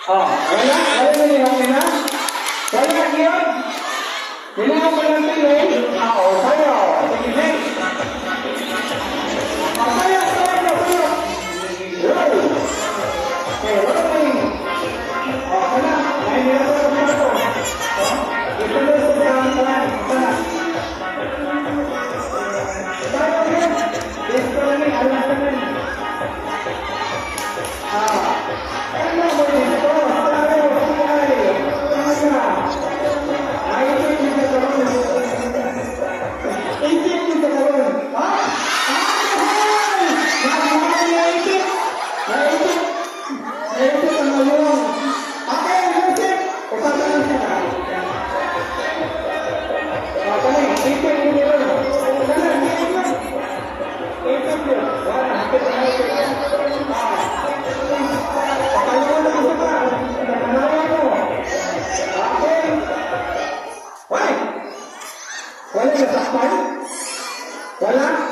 Oh, wala na yun, okay na? Wala yun. Kailangan mo lang pilay. Oo, sayo. Sige, next. Sayo. Roll. Okay, rolling. Oh, wala. Ngayon nila ko na ito. Ito na ito na. Sayo yun. Ito na rin. Alas na rin. Ano mo dito? Sayo. Wala nasaktan? Wala?